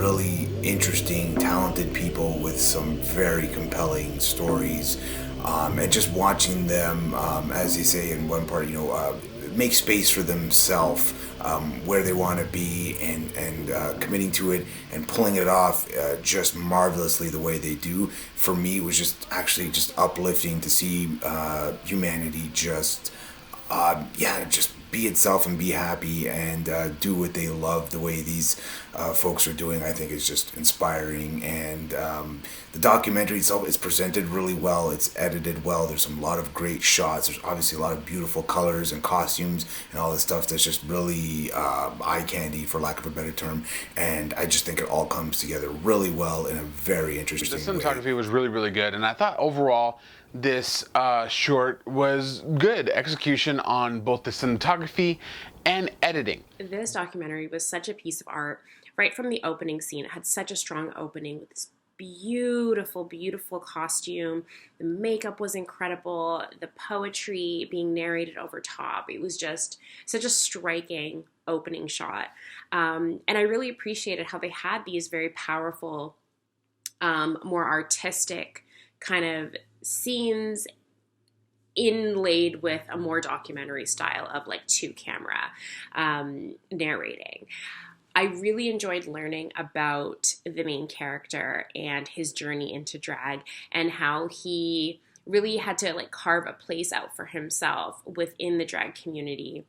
really interesting, talented people with some very compelling stories. And just watching them, as they say in one part, make space for themselves, where they want to be, and committing to it and pulling it off just marvelously the way they do. For me, it was just actually just uplifting to see humanity just be itself and be happy and do what they love the way these folks are doing. I think is just inspiring. And the documentary itself is presented really well. It's edited well. There's a lot of great shots. There's obviously a lot of beautiful colors and costumes and all this stuff that's just really eye candy, for lack of a better term. And I just think it all comes together really well in a very interesting way. The cinematography was really, really good. And I thought overall, this short was good execution on both the cinematography and editing. This documentary was such a piece of art. Right from the opening scene, it had such a strong opening with this beautiful, beautiful costume. The makeup was incredible. The poetry being narrated over top. It was just such a striking opening shot. And I really appreciated how they had these very powerful, more artistic kind of scenes inlaid with a more documentary style of like two camera narrating. I really enjoyed learning about the main character and his journey into drag and how he really had to like carve a place out for himself within the drag community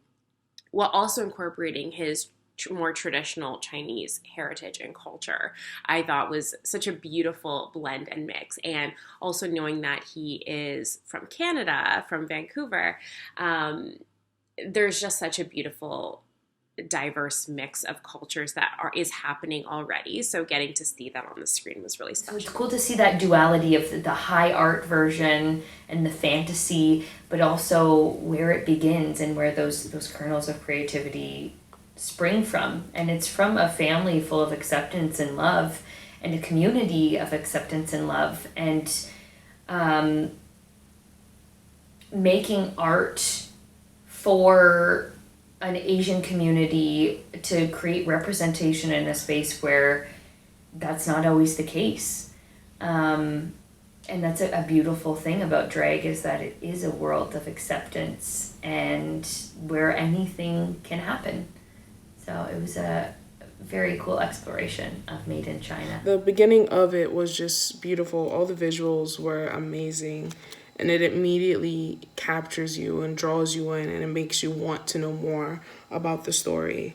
while also incorporating his more traditional Chinese heritage and culture. I thought was such a beautiful blend and mix. And also knowing that he is from Canada, from Vancouver, there's just such a beautiful diverse mix of cultures that is happening already. So getting to see that on the screen was really special. So it's cool to see that duality of the high art version and the fantasy, but also where it begins and where those kernels of creativity spring from. And it's from a family full of acceptance and love and a community of acceptance and love, and making art for an Asian community to create representation in a space where that's not always the case. And that's a beautiful thing about drag, is that it is a world of acceptance and where anything can happen. So it was a very cool exploration of Made in China. The beginning of it was just beautiful. All the visuals were amazing, and it immediately captures you and draws you in, and it makes you want to know more about the story.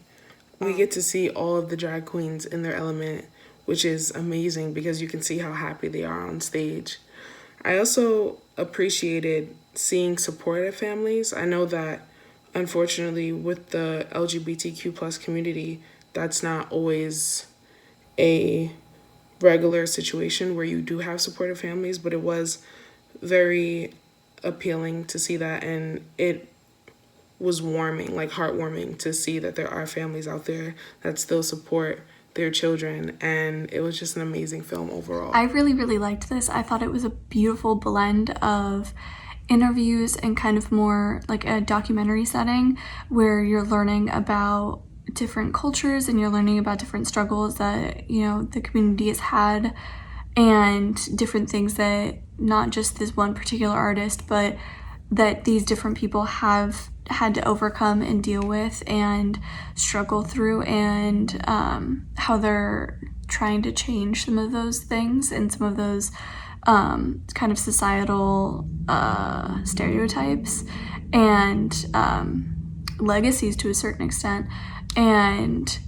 We get to see all of the drag queens in their element, which is amazing because you can see how happy they are on stage. I also appreciated seeing supportive families. I know that unfortunately, with the LGBTQ plus community, that's not always a regular situation where you do have supportive families, but it was very appealing to see that, and it was warming, like heartwarming, to see that there are families out there that still support their children, and it was just an amazing film overall. I really, really liked this. I thought it was a beautiful blend of interviews and kind of more like a documentary setting where you're learning about different cultures and you're learning about different struggles that, you know, the community has had, and different things that not just this one particular artist, but that these different people have had to overcome and deal with and struggle through, and how they're trying to change some of those things and some of those kind of societal stereotypes and legacies to a certain extent. And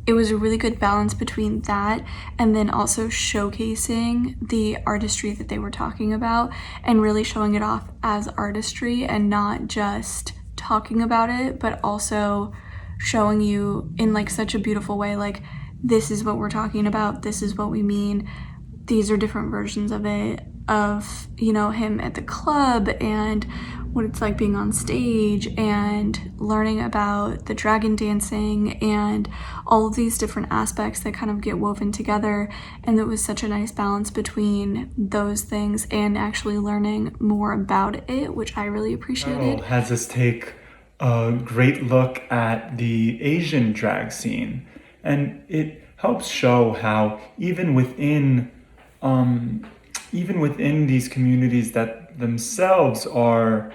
it was a really good balance between that and then also showcasing the artistry that they were talking about and really showing it off as artistry and not just talking about it, but also showing you in like such a beautiful way, like, this is what we're talking about, this is what we mean, these are different versions of it, of, you know, him at the club and what it's like being on stage and learning about the dragon dancing and all of these different aspects that kind of get woven together. And it was such a nice balance between those things and actually learning more about it, which I really appreciated. Has us take a great look at the Asian drag scene, and it helps show how even within these communities that themselves are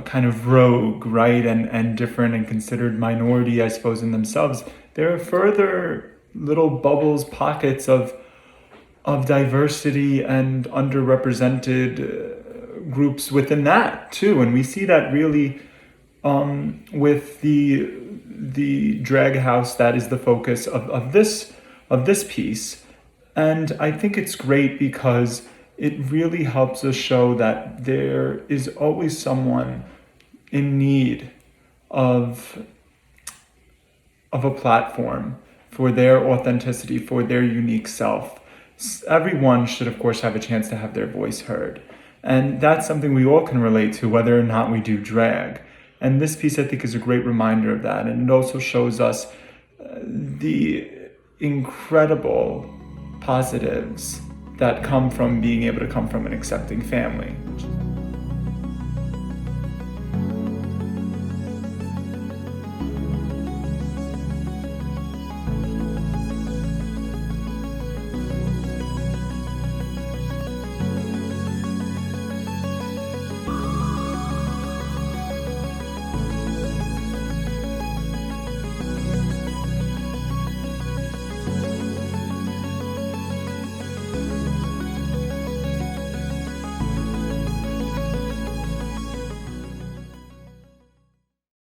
kind of rogue, right, and different and considered minority, I suppose, in themselves, there are further little bubbles, pockets of diversity and underrepresented groups within that too. And we see that really with the drag house that is the focus of this piece. And I think it's great because it really helps us show that there is always someone in need of a platform for their authenticity, for their unique self. Everyone should, of course, have a chance to have their voice heard. And that's something we all can relate to, whether or not we do drag. And this piece, I think, is a great reminder of that. And it also shows us the incredible positives that come from being able to come from an accepting family.